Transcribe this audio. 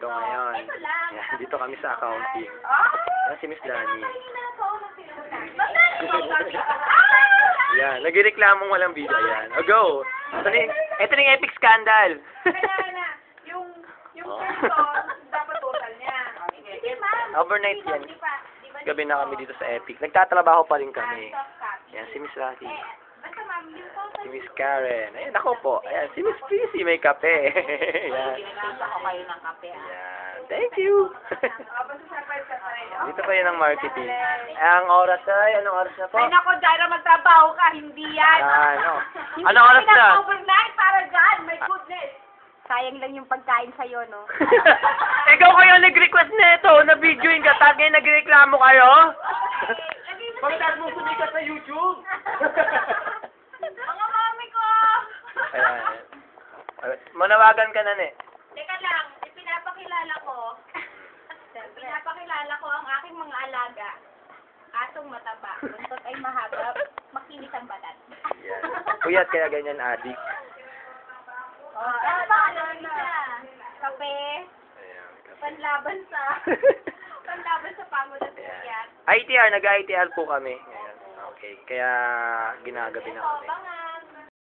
Ito ngayon. Ito lang. Yan, dito kami sa accounting. Yan si Miss Dani. Yan, nagrereklamong walang video. Yan. O, go! Ito na yung epic scandal. Kaya na, yung person, dapat total niya. Hindi, ma'am. Overnight yan. Di ba Gabi na kami dito sa epic. Nagtatrabaho pa rin kami. Yan, si Miss Rocky. Basta ma'am, yung total. Si Miss Karen. Ayan, ako po. Ayan, si Miss Prissy may kape. Yan. Ginagawa ko kayo ng kape, Yan. Thank you. Dito Dito pa yun ang marketing. Ang oras ay, anong oras na po? Ay, nako, Jaira, magtrabaho ka. Hindi yan. Ano? Hindi Anong oras na? overnight para dyan. My goodness. Sayang lang yung pagkain sa'yo, no? Ikaw kayo nag-request nito, na videoin ka, tagay nagreklamo kayo? Pagkat mo sumikat sa YouTube. Mga mami ko! Ayan. Manawagan ka na, ne. Teka lang, ipinapakilala ko ang aking mga alaga. Asong mataba, buntot ay mahaba, makinis ang balat. Yan. Puyat kaya ganyan, adik. Ano ba alaga? Kape, Ayan. panlaban sa pagod at puyat. ITR, nag-ITR po kami. Ayan. Okay, kaya ginagabi na kami. Bangan.